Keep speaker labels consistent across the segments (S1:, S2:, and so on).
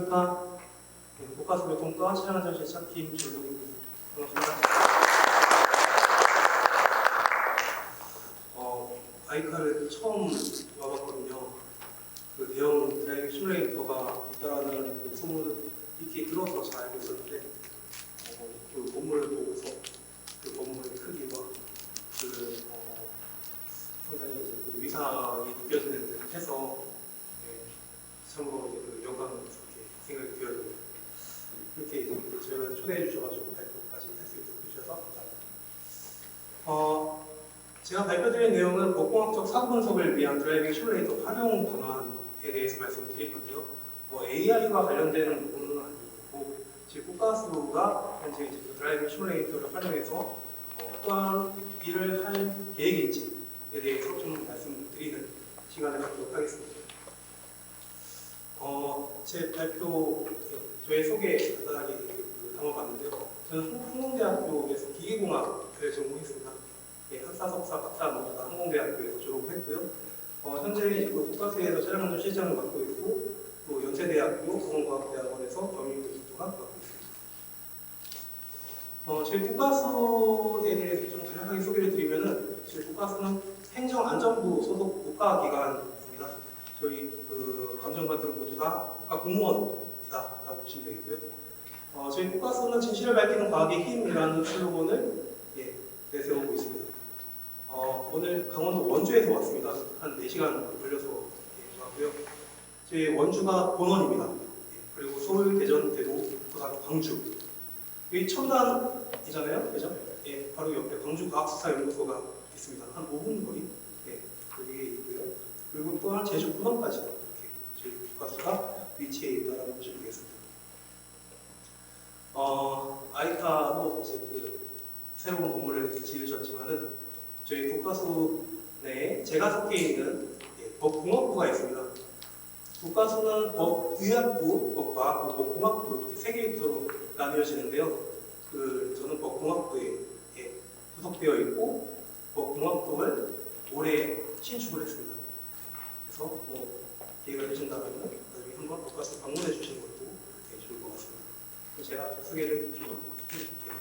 S1: 안녕하십니까. 국가수교통과 차량안전시 차팀 조정입니다. 반갑습니다. 아이카를 처음 와봤거든요. 그 대형 드라이빙 시뮬레이터가 있다라는 그 소문을 익히 들어서 잘 알고 있었는데, 그 건물을 보고서 그 건물의 크기와 그 상당히 이제 그 위상이 느껴지는 듯 해서 참으로 이제 그 영광을 이렇게 생각이 들어요. 이렇게 이제 저를 초대해 주셔가지고 발표까지 할 수 있도록 해주셔서 감사합니다. 제가 발표드릴 내용은 법공학적 사고 분석을 위한 드라이빙 시뮬레이터 활용 방안에 대해서 말씀을 드릴 건데요. AI와 관련된 부분은 아니고, 지금 국가수가 현재 이제 그 드라이빙 시뮬레이터를 활용해서 어떠한 일을 할 계획인지에 대해서 좀 말씀드리는 시간을 갖도록 하겠습니다. 제 발표, 저의 소개 간단하게 담아봤는데요. 저는 항공대학교에서 기계공학을 전공했습니다. 학사, 석사, 박사 모두 다 항공대학교에서 졸업했고요. 현재 그 국가수에서 차량안전 실장을 맡고 있고, 또 연세대학교 공원과학대학원에서 경영교수도 맡고 있습니다. 저희 국가수에 대해서 좀 간략하게 소개를 드리면은, 저희 국가수는 행정안전부 소속 국가기관입니다. 저희 그 감정관들은 모두 다 국가 공무원이다라고 보시면 되겠고요. 저희 국가수는 진실을 밝히는 과학의 힘이라는 슬로건을 내세우고 있습니다. 오늘 강원도 원주에서 왔습니다. 한 4시간 걸려서 왔고요. 저희 원주가 본원입니다. 그리고 서울, 대전, 대구, 부산, 광주. 여기 첨단이잖아요, 그죠? 바로 옆에 광주과학수사연구소가 있습니다. 한 5분 거리 여기에 있고요. 그리고 또한 제주 부산까지도 이렇게 저희 국가수가 위치해 있다라고 보시면 되겠습니다. 아이카도 이제 그 새로운 건물을 지으셨지만은 저희 국가수 내에 제가 속해 있는 법공학부가 있습니다. 국가수는 법의학부, 법과학부, 법공학부 이렇게 3개의 부서로 나뉘어지는데요. 저는 법공학부에 소속되어 있고 법공학부를 올해 신축을 했습니다. 그래서 기회가 되신다면 나중에 한번 국가수 방문해 주시는 것도 좋을 것 같습니다. 제가 소개를 좀 해줄게요.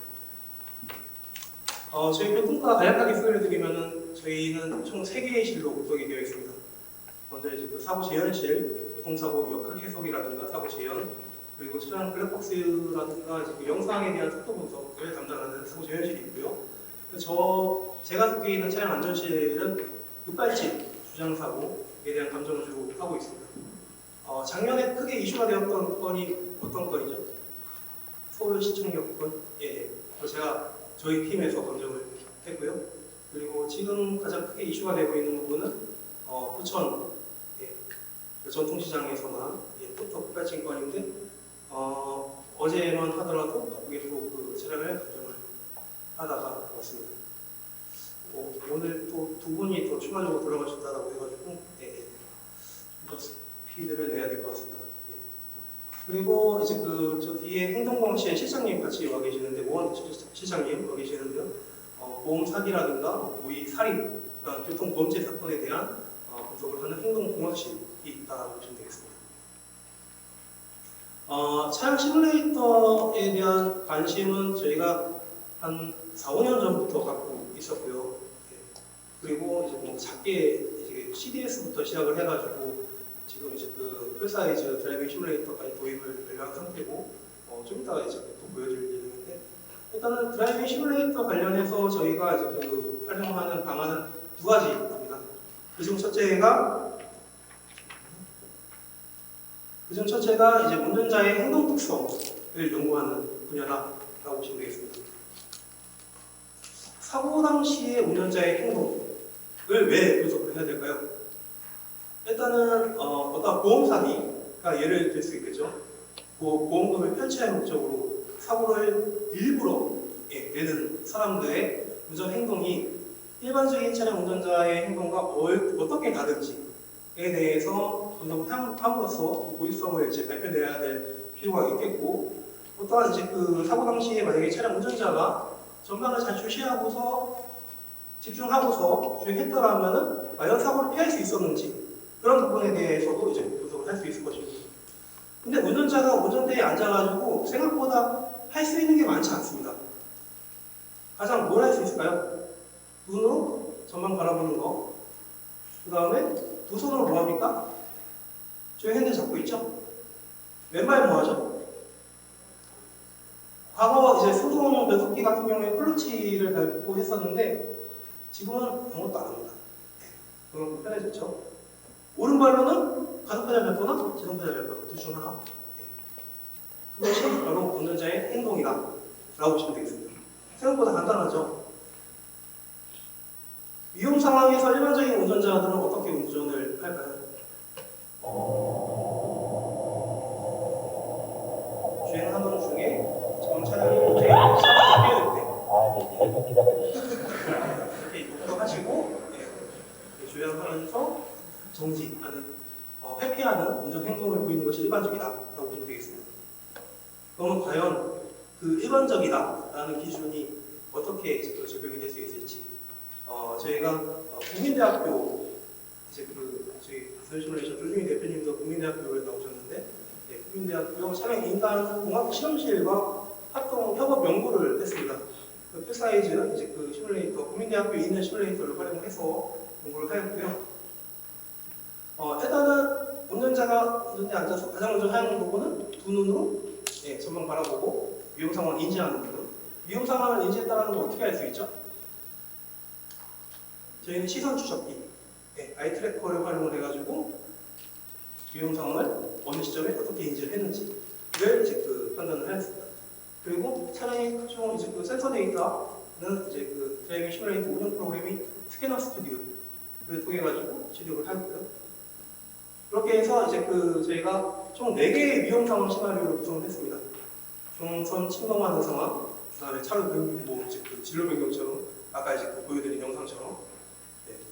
S1: 저희 교통과 간략하게 소개를 드리면은 저희는 총 3개의 실로 구성이 되어 있습니다. 먼저 이제 그 사고 재현실, 교통사고 역학 해석이라든가 사고 재현, 그리고 차량 블랙박스라든가 이제 그 영상에 대한 속도 분석을 담당하는 사고 재현실이 있고요. 제가 속해 있는 차량 안전실은 급발진, 주장사고에 대한 감정을 주로 하고 있습니다. 작년에 크게 이슈가 되었던 건이 어떤 건이죠? 서울시청역 건? 제가 저희 팀에서 감정을 했고요. 그리고 지금 가장 크게 이슈가 되고 있는 부분은 부천 전통시장에서만 포토 급발진 건인데 어제만 하더라도 바쁘게 또 그 차량을 감정을 하다가 왔습니다. 오늘 또 2분이 더 추가적으로 들어가셨다고 해가지고 좀 더 스피드를 내야 될 것 같습니다. 그리고 이제 저 뒤에 행동광시에 실장님 같이 와 계시는데, 모원 실장님 와 계시는데요. 보험 사기라든가 고의 살인, 그러니까 교통 범죄 사건에 대한 분석을 하는 행동공학실이 있다고 보시면 되겠습니다. 차량 시뮬레이터에 대한 관심은 저희가 한 4, 5년 전부터 갖고 있었고요. 그리고 이제 뭐 작게 이제 CDS부터 시작을 해가지고 지금 이제 그 풀사이즈 드라이빙 시뮬레이터까지 도입을 완료한 상태고, 좀 이따가 이제 또 보여드릴 예정인데, 일단은 드라이빙 시뮬레이터 관련해서 저희가 이제 그 활용하는 방안은 2가지입니다. 그중 첫째가 이제 운전자의 행동 특성을 연구하는 분야라고 보시면 되겠습니다. 사고 당시의 운전자의 행동을 왜 분석을 해야 될까요? 일단은 어떤 보험 사기가 예를 들 수 있겠죠. 보험금을 편취할 목적으로 사고를 일부러 내는 사람들의 운전 행동이 일반적인 차량 운전자의 행동과 어떻게 다른지에 대해서 분석을 함으로써 고의성을 이제 밝혀내야 될 필요가 있겠고, 또한 이제 그 사고 당시에 만약에 차량 운전자가 전방을 잘 주시하고서 집중하고서 주행했더라면은 과연 사고를 피할 수 있었는지, 그런 부분에 대해서도 이제 분석을 할 수 있을 것입니다. 근데 운전자가 운전대에 앉아가지고 생각보다 할 수 있는 게 많지 않습니다. 가장 뭘 할 수 있을까요? 눈으로 전방 바라보는 거. 그 다음에 두 손으로 뭐 합니까? 저희 핸들 잡고 있죠? 왼발 뭐 하죠? 과거 이제 수동 변속기 같은 경우에 클러치를 밟고 했었는데 지금은 아무것도 안 합니다. 네, 그건 편해졌죠. 오른발로는 가속 페달 밟거나 제동 페달 밟거나 둘 중 하나. 네. 그것이 바로 운전자의 행동이다 라고 보시면 되겠습니다. 생각보다 간단하죠. 위험 상황에서 일반적인 운전자들은 어떻게 운전을 할까요? 주행하는 중에 전 차량이 갑자기 차량이 뛰어들 때 이렇게 욕도 하시고 주행하면서 정지하는 회피하는 운전 행동을 보이는 것이 일반적이다 라고 보시면 되겠습니다. 그러면 과연 그 일반적이다 라는 기준이 어떻게 적용이 될 수 있을지 저희가 국민대학교 이제 저희 시뮬레이션 조중희 대표님도 국민대학교에 나오셨는데 국민대학교 차량인간공학 실험실과 합동 협업 연구를 했습니다. 그 풀사이즈는 이제 그 시뮬레이터 국민대학교에 있는 시뮬레이터를 활용해서 연구를 하였고요. 일단은 운전자에 앉아서 가장 먼저 하는 부분은 두 눈으로 전방 바라보고 위험 상황을 인지하는 부분. 위험 상황을 인지했다는 건 어떻게 알 수 있죠? 저희는 시선 추적기, 아이 트래커를 활용을 해가지고 위험 상황을 어느 시점에 어떻게 인지를 했는지를 이제 판단을 하였습니다. 그리고 차량의 각종 이제 센서 데이터는 이제 드라이빙 시뮬레이터 운영 프로그램이 스캐너 스튜디오를 통해 가지고 출력을 하고요. 그렇게 해서 이제 저희가 총 4개의 위험 상황 시나리오를 구성을 했습니다. 중선 침범하는 상황, 그다음에 차로 진로 변경처럼 아까 이제 보여드린 영상처럼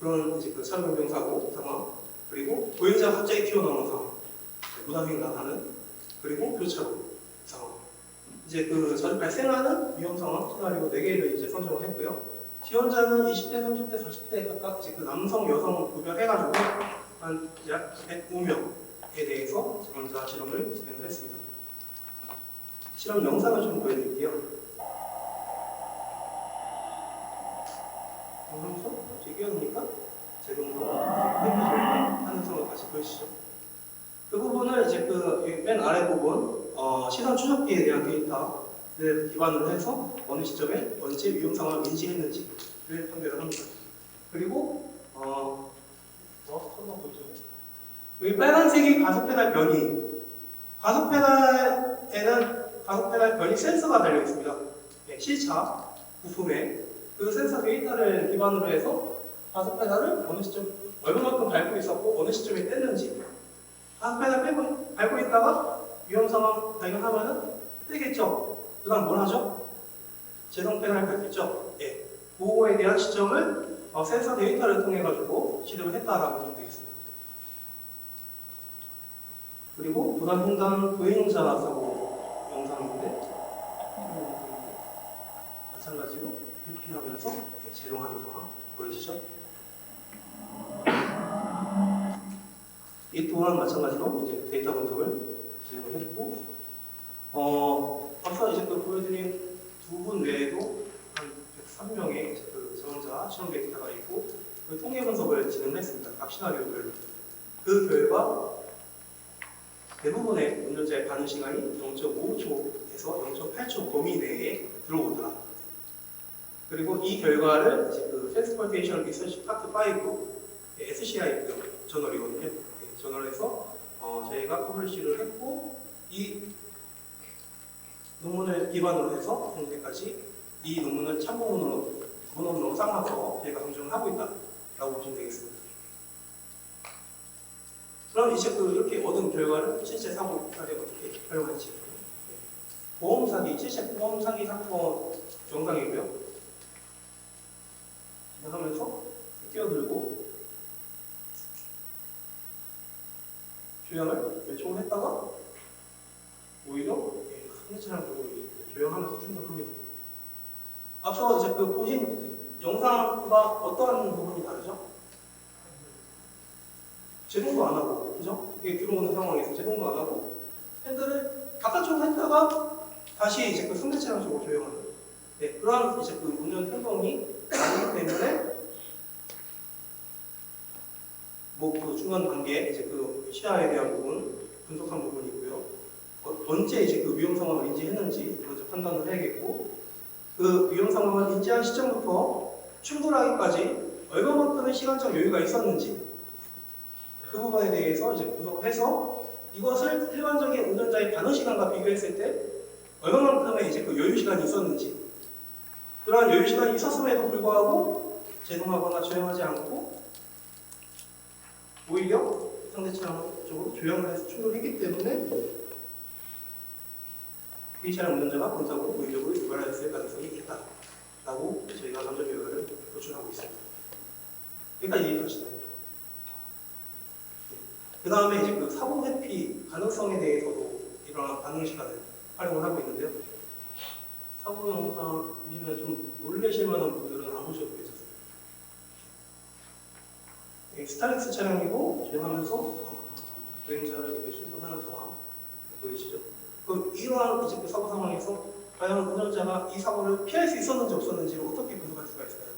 S1: 그런 이제 차로 변경 사고 상황, 그리고 보행자가 갑자기 튀어나오는 상황, 무단횡단하는, 그리고 교차로 상황. 이제 자주 발생하는 위험 상황 시나리오 4개를 이제 선정을 했고요. 지원자는 20대, 30대, 40대 각각 이제 남성, 여성 구별해가지고 한 약 105명에 대해서 지원자 실험을 진행을 했습니다. 실험 영상을 좀 보여드릴게요. 영상에서 제기하니까 제동으로 하는 상을 다시 보여주시죠. 그 부분을 이제 맨 아래 부분 시선 추적기에 대한 데이터를 기반으로 해서 어느 시점에 언제 위험 상황을 인지했는지를 판별을 합니다. 그리고 한번 보죠. 여기 빨간색이 가속 페달 변이. 가속 페달에는 가속 페달 변이 센서가 달려 있습니다. C차 부품에 그 센서 데이터를 기반으로 해서 가속 페달을 어느 시점 얼마만큼 밟고 있었고 어느 시점에 뗐는지. 가속 페달 밟고 있다가 위험 상황 발견하면은 떼겠죠. 그다음 뭘 하죠? 제동 페달을 밟겠죠. 그거에 대한 시점을 센서 데이터를 통해 가지고 시도를 했다라고 보면 되겠습니다. 그리고 무단횡단 보행자 사고 영상인데 마찬가지로 회피하면서 제동하는 상황 보여지죠? 이 또한 마찬가지로 이제 데이터 분석을 진행을 했고, 앞서 이제 보여드린 두 분 외에도 한 103명의 지원자 실험 데이터가 있고, 통계 분석을 진행을 했습니다. 각 시나리오별로. 그 결과 대부분의 운전자의 반응 시간이 0.5초에서 0.8초 범위 내에 들어오더라. 그리고 이 결과를 이제 Transportation Research Part 5 SCI 저널이거든요. 저널에서 저희가 퍼블리시를 했고, 이 논문을 기반으로 해서 현재까지 이 논문을 참고문으로 문헌으로 삼아서 저희가 검증을 하고 있다라고 보시면 되겠습니다. 그럼 이제 이렇게 얻은 결과를 실제 사고에 어떻게 활용할지. 보험 사기, 실제 보험 사기 사건 영상이고요. 진행하면서 뛰어들고 조향을 요청을 했다가 오히려 큰 차량 보고 조향하면서 충돌합니다. 앞서 이제 보신 영상과 어떤 부분이 다르죠? 제동도 안 하고, 그죠? 이게 들어오는 상황에서 제동도 안 하고 핸들을 바깥쪽으로 했다가 다시 이제 그 상대 차량 쪽으로 조용하는 네, 그런 이제 그 운전 행동이 아니기 때문에 뭐 그 중간 단계 이제 그 시야에 대한 부분 분석한 부분이고요. 언제 이제 그 위험 상황을 인지했는지 먼저 판단을 해야겠고 그 위험 상황을 인지한 시점부터 충돌하기까지 얼마만큼의 시간적 여유가 있었는지 그 부분에 대해서 이제 분석을 해서 이것을 일반적인 운전자의 반응 시간과 비교했을 때 얼마만큼의 이제 그 여유 시간이 있었는지 그러한 여유 시간이 있었음에도 불구하고 제동하거나 조용하지 않고 오히려 상대 차량 쪽으로 조용을 해서 충돌했기 때문에 이 차량 운전자가 본사고로 고의적으로 유발하였을 가능성이 있다라고 저희가 감정 결과를 도출하고 있습니다. 여기까지 이해하시나요? 그 다음에 이제 그 사고 회피 가능성에 대해서도 이러한 반응 시간을 활용을 하고 있는데요. 사고 영상이면 좀 놀라실 만한 분들은 안 보셔도 괜찮습니다. 스타렉스 차량이고 주행하면서 보행자를 이렇게 충돌하는 상황 보이시죠? 그럼 이러한 이제 그 사고 상황에서 과연 운전자가 이 사고를 피할 수 있었는지 없었는지를 어떻게 분석할 수가 있을까요?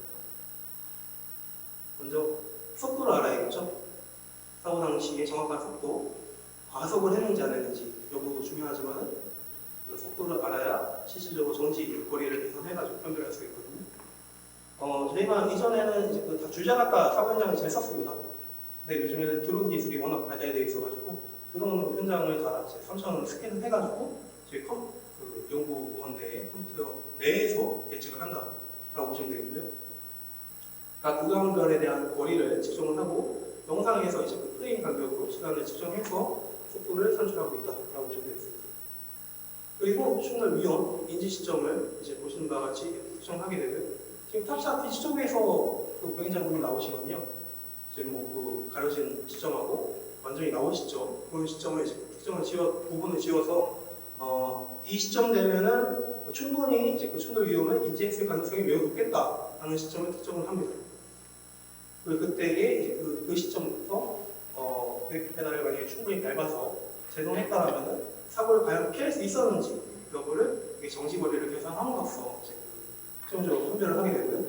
S1: 먼저 속도를 알아야겠죠? 사고 당시의 정확한 속도, 과속을 했는지 안 했는지 여부도 중요하지만 그 속도를 알아야 실질적으로 정지 거리를 계산해가지고 판별할 수가 있거든요. 저희가 이전에는 이제 그 다 줄자갔다 사고 현장을 잘 썼습니다. 근데 요즘에는 드론 기술이 워낙 발달되어 있어가지고 드론 현장을 다 3차원으로 스캔을 해가지고 저희 그 연구원대의 컴퓨터 내에서 예측을 한다라고 보시면 되겠고요. 각 구간별에 대한 거리를 측정을 하고 영상에서 이제 그 프레임 간격으로 시간을 측정해서 속도를 산출하고 있다라고 보시면 되겠습니다. 그리고 충돌 위험 인지 시점을 이제 보시는 바와 같이 측정하게 되고요. 지금 탑샷 뒤쪽에서 그 보행자분이 나오시거든요. 지금 뭐 그 가려진 시점하고 완전히 나온 시점, 그런 시점을 이제 특정을 부분을 지어서 이 시점 되면은 충분히 이제 그 충돌 위험을 인지했을 가능성이 매우 높겠다라는 시점을 특정을 합니다. 그때에 이제 그 시점부터 브레이크 페달을 만약에 충분히 밟아서 제동했다라면은 사고를 과연 피할 수 있었는지 여부를 정지거리를 계산함으로써 이제 최종적으로 판별을 하게 되고요.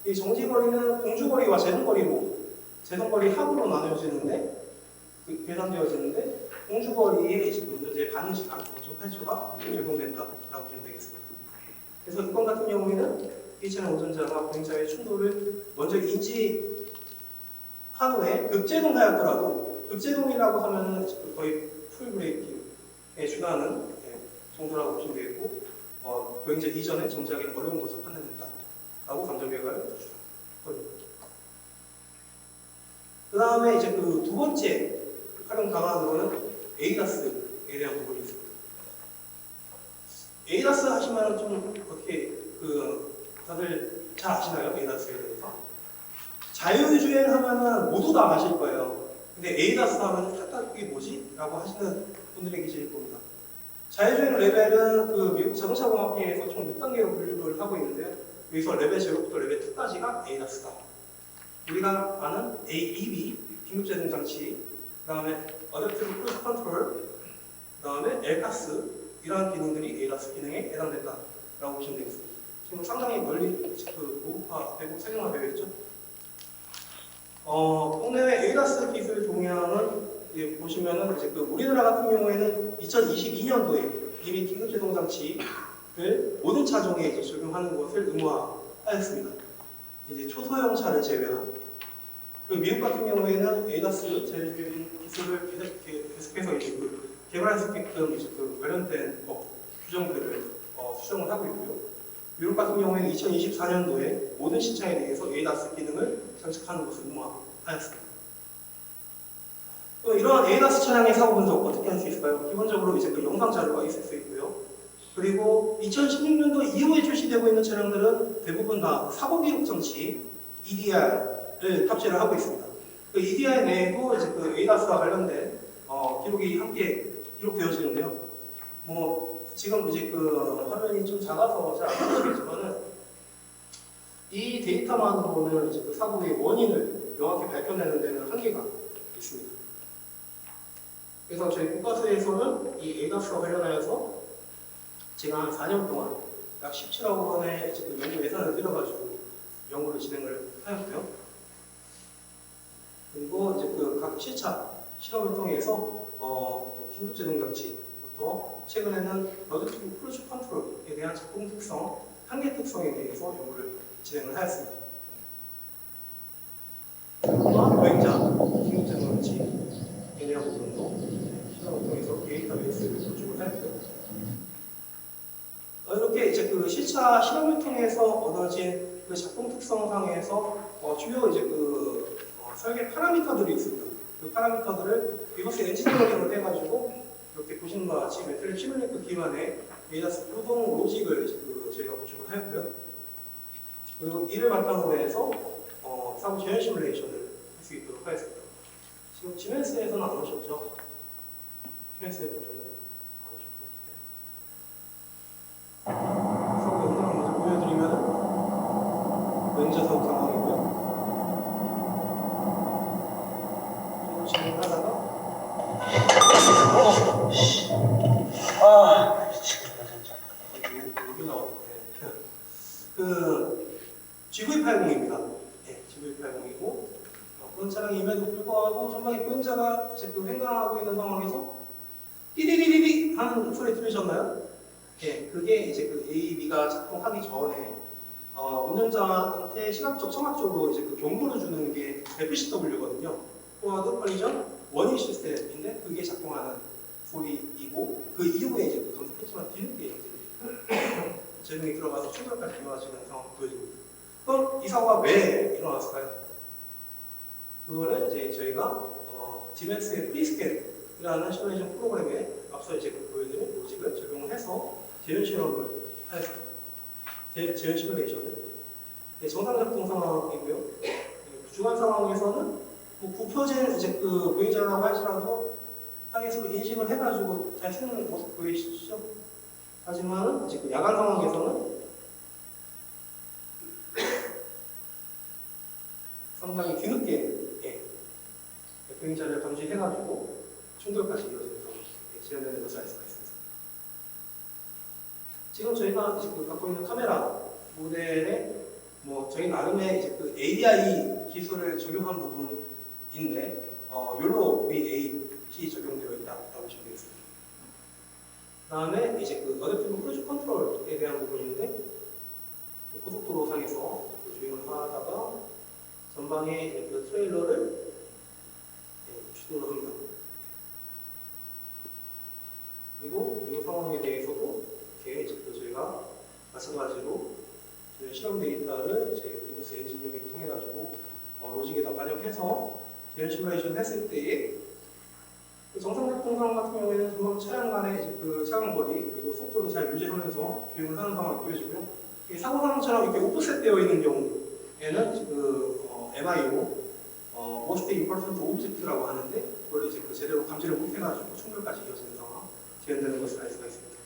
S1: 이 정지거리는 공주거리와 제동거리로 제동거리 합으로 나누어지는데 계산되어지는데 공주거리에 이제 운전자의 반응 시간 0.8초가 적용된다라고 보면 되겠습니다. 그래서 이 건 같은 경우에는 이 차량 운전자가 보행자의 충돌을 먼저 인지한 후에 급제동하였더라도 급제동이라고 하면은 거의 풀 브레이킹에 준하는 정도라고 보시면 되겠고 보행자 이전에 정지하기는 어려운 것으로 판단된다라고 감정 결과를 도출합니다. 그 다음에 이제 그 두 번째 활용 방안으로는 에이다스에 대한 부분이 있습니다. 에이다스 하시면 좀 어떻게 다들 잘 아시나요? 에이다스에 대해서? 자율주행 하면은 모두 다 아실 거예요. 근데 에이다스 하면 딱딱 그게 뭐지? 라고 하시는 분들이 계실 겁니다. 자율주행 레벨은 그 미국 자동차공학회에서 총 6단계로 분류를 하고 있는데요. 여기서 레벨 0부터 레벨 2까지가 에이다스다. 우리가 아는 AEB, 긴급제동 장치, 그 다음에 Adaptive Cruise Control, 그 다음에 LCAS 이러한 기능들이 에이다스 기능에 해당된다라고 보시면 되겠습니다. 지금 상당히 멀리 고급화되고 세련화되어 있죠. 국내외 에이다스 기술 동향은 보시면은 이제 우리나라 같은 경우에는 2022년도에 이미 긴급제동 장치를 모든 차종에 이제 적용하는 것을 의무화하였습니다. 이제 초소형 차를 제외한. 미국 같은 경우에는 에이다스 자율주행 기술을 계속해서 이제 개발할 수 있게끔 이제 관련된 규정들을 수정을 하고 있고요. 미국 같은 경우에는 2024년도에 모든 신차에 대해서 에이다스 기능을 장착하는 것을 의무화하였습니다. 이러한 에이다스 차량의 사고 분석 어떻게 할 수 있을까요? 기본적으로 이제 영상 자료가 있을 수 있고요. 그리고 2016년도 이후에 출시되고 있는 차량들은 대부분 다 사고 기록 장치 EDR을 탑재를 하고 있습니다. 그 EDR 내에도 이제 에이다스와 관련된 기록이 함께 기록되어지는데요. 지금 이제 화면이 좀 작아서 잘 안 보시겠지만은 이 데이터만으로는 이제 사고의 원인을 명확히 밝혀내는 데는 한계가 있습니다. 그래서 저희 국가수에서는 이 에이다스와 관련하여서 제가 한 4년 동안 약 17억 원의 그 연구 예산을 들여가지고 연구를 진행을 하였고요. 그리고 이제 그 각 실차 실험을 통해서 긴급 제동 장치부터 최근에는 러드티브 클로즈 컨트롤에 대한 작동 특성, 한계 특성에 대해서 연구를 진행을 하였습니다. 또한 보행자 긴급 제동 장치에 대한 부분도 실험을 통해서 데이터베이스를 구축을 하였고요. 이렇게 이제 그 실차 실험을 통해서 얻어진 그 작동 특성상에서 주요 이제 그 설계 파라미터들이 있습니다. 그 파라미터들을 리버스 엔지니어링을 해가지고 이렇게 보시는 바와 같이 매트릭 시뮬레이터 기반의 에이다스 구동 로직을 저희가 구축을 하였고요. 그리고 이를 바탕으로 해서 사고 재현 시뮬레이션을 할 수 있도록 하였습니다. 지금 지멘스에서는 안 오셨죠? 지멘스에 보셨나요? 사고 영상을 먼저 보여드리면 보행자 사고 상황이고요. 그리고 진행하다가
S2: 미치겠다 진짜.
S1: 여기 나왔는데 그 GV80입니다. 네, GV80이고 그런 차량임에도 불구하고 전방에 보행자가 이제 그 횡단하고 있는 상황에서 띠리리리리 하는 소리 들으셨나요? 네, 그게 이제 그 AEB가 작동하기 전에 운전자한테 시각적, 청각적으로 이제 그 경고를 주는 게 FCW거든요. 포워드 컬리전 워닝 시스템인데 그게 작동하는 소리이고 그 이후에 이제 그 검색했지만 뒤늦게 이제 제동이 들어가서 충돌까지 이어지는 상황을 보여주고 있습니다. 그럼 이 사고가 왜 일어났을까요? 그거를 이제 저희가 지멘스의 프리스캔이라는 시뮬레이션 프로그램에 앞서 이제 보여드린 로직을 적용을 해서 재현 실험을 하였습니다. 재현 시뮬레이션을 정상 작동 상황이고요. 주간 상황에서는 뭐 굽혀진 이제 그 보행자라고 할지라도 타겟으로 인식을 해가지고 잘 쓰는 모습 보이시죠? 하지만 이제 그 야간 상황에서는 상당히 뒤늦게 보행자를 감지해가지고 충돌까지 이어지는 상황이 지연되는 것을 알 수가 있습니다. 지금 저희가 이제 그 갖고 있는 카메라 모델에 뭐 저희 나름의 이제 그 ADI 기술을 적용한 부분인데 욜로 VAP 적용되어 있다고 보시면 되겠습니다. 그다음에 이제 그 어댑티브 크루즈 컨트롤에 대한 부분인데 고속도로 상에서 주행을 하다가 전방에 그 트레일러를 주도를 합니다. 그리고 이 상황에 대해서도 이렇게 이제 또 저희가 마찬가지로 실험 데이터를 이제 리버스 엔지니어링을 통해 가지고 로직에다 반영해서 재현 시뮬레이션 했을 때에 그 정상 작동 상황 같은 경우에는 전방 차량 간의 이제 그 차간 거리 그리고 속도를 잘 유지하면서 주행을 하는 상황을 보여주고요. 사고 상황처럼 이렇게 오프셋되어 있는 경우에는 그 MIO Most Important Object라고 하는데 그걸 이제 그 제대로 감지를 못해가지고 충돌까지 이어지는 상황 재현되는 것을 알 수가 있습니다.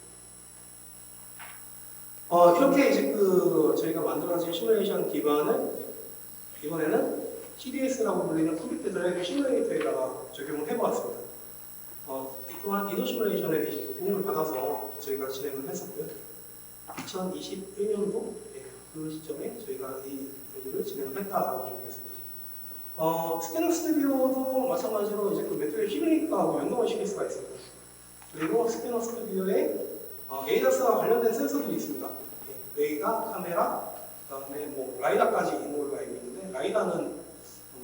S1: 이렇게 이제 그 저희가 만들어진 시뮬레이션 기반을 이번에는 TDS라고 불리는 컴퓨터 드라이브 시뮬레이터에다가 적용을 해보았습니다. 또한 이노 시뮬레이션에 도움을 받아서 저희가 진행을 했었고요. 2021년도 그 시점에 저희가 이 연구를 진행을 했다라고 보시면 되겠습니다. 스캐너 스튜디오도 마찬가지로 이제 그 매트릭 시뮬레이터하고 연동을 시킬 수가 있습니다. 그리고 스캐너 스튜디오에 에이다스와 관련된 센서들이 있습니다. 레이더, 카메라, 그다음에 뭐 라이다까지 있는 걸로 알고 있는데 라이다는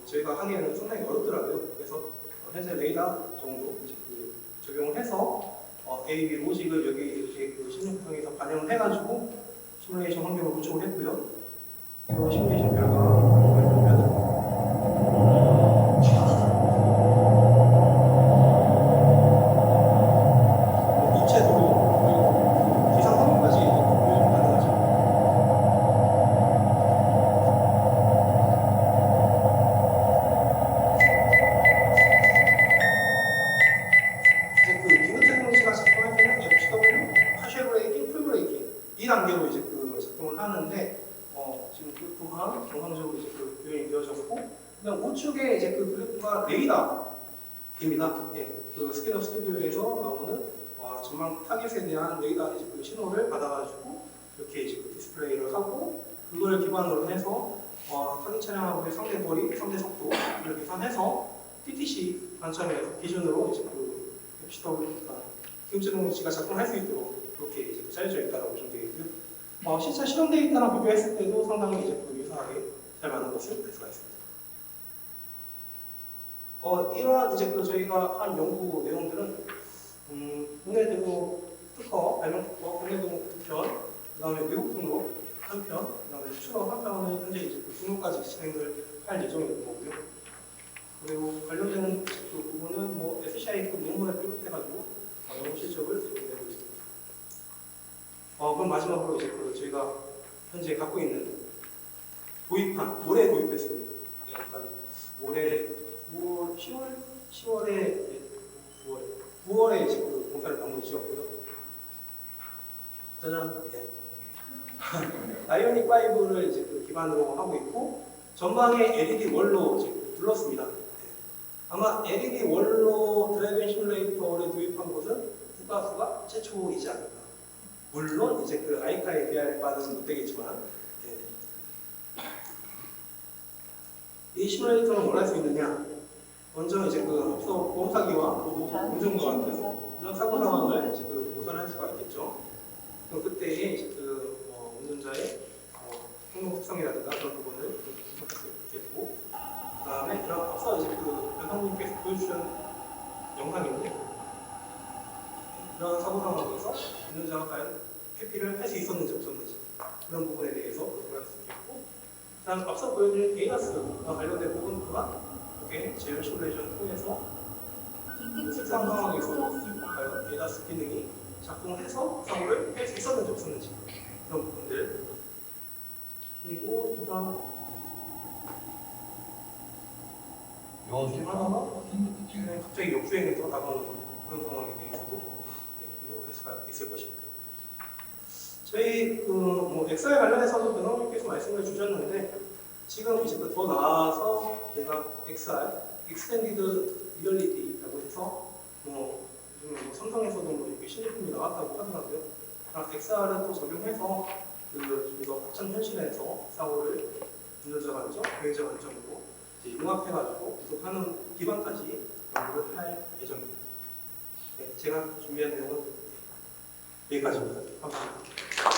S1: 저희가 하기에는 상당히 어렵더라고요. 그래서 현재 레이더 정도 이제 그 적용을 해서 AV 로직을 여기 이렇게 그 심리구성에서 반영을 해가지고 시뮬레이션 환경을 구축을 했고요. 그 시뮬레이션 결과 보여드리면 정상적으로 이제 그 표현이 되어졌고, 그다음 우측에 이제 그 그래프가 레이더 예, 그 스캐너 스튜디오에서 나오는 전방 타겟에 대한 레이더 이제 그 신호를 받아가지고 이렇게 이제 그 디스플레이를 하고 그걸 기반으로 해서 타겟 차량하고의 상대 거리, 상대 속도를 계산해서 TTC 관점에서 기준으로 이제 그 FCW 기후재동지가 작동할 수 있도록 그렇게 이제 짜여져 있다고 보시면 되겠고요. 실제 실험 데이터랑 비교했을 때도 상당히 이제 그 유사하게 잘 맞는 것을 볼 수가 있습니다. 이러한 이제 그 저희가 한 연구 내용들은 국내대도 특허, 발명 특허, 국내도 2편, 그 다음에 미국 등록 1편, 그 다음에 추가 1편은 현재 이제 그 등록까지 진행을 할 예정인 거고요. 그리고 관련되는 그 부분은 뭐 SCI급 논문을 비롯해가지고 연구 실적을 내고 있습니다. 그럼 마지막으로 이제 그 저희가 현재 갖고 있는 도입한 올해 도입했습니다. 약간 올해 9월에 이제 그 공사를 마무리 지었고요. 짜잔. 예. 아이오닉 5를 이제 그 기반으로 하고 있고 전방에 LED 월로 이제 둘렀습니다. 예. 아마 LED 월로 드라이빙 시뮬레이터를 도입한 곳은 국가수가 최초이지 않을까. 물론 이제 그 아이카에 비할 바는 못 되겠지만 예. 이 시뮬레이터는 뭘 할 수 있느냐? 먼저 이제 그 앞서 보험사기와 운전과 같은 이런 사고 상황을 이제 그 보전할 수가 있겠죠. 그럼 그때 이제 그 운전자의 행동 특성이라든가 그런 부분을 분석할 수 있겠고, 그다음에 이런 앞서 이제 그 변상님께서 보여주신 영상인데 이런 사고 상황에서 운전자가 과연 회피를 할 수 있었는지 없었는지 그런 부분에 대해서 분석할 수 있겠고, 그다음 앞서 보여드린 에이다스와 관련된 부분 또한 이렇게 제어 시뮬레이션을 통해서 특정 상황에서도 과연 에이다스 기능이 작동해서 사고를 할 수 있었는지 없었는지 그런 부분들, 그리고 또한 하나가 갑자기 역주행에 더 다가오는 그런 상황에 대해서도 분석을 할 수가 있을 것입니다. 저희 뭐 XR 관련해서도 변호사님께서 말씀을 주셨는데 지금 이제 더 나아서 제가 XR, 익스텐디드 리얼리티라고 해서 요즘 삼성에서도 뭐 이렇게 신제품이 나왔다고 하더라고요. XR을 또 적용해서 더 확장 현실에서 사고를 운전자 관점, 비행자 관점으로 이제 융합해가지고 구속하는 기반까지 연구를 할 예정입니다. 네, 제가 준비한 내용은 여기까지입니다. 감사합니다.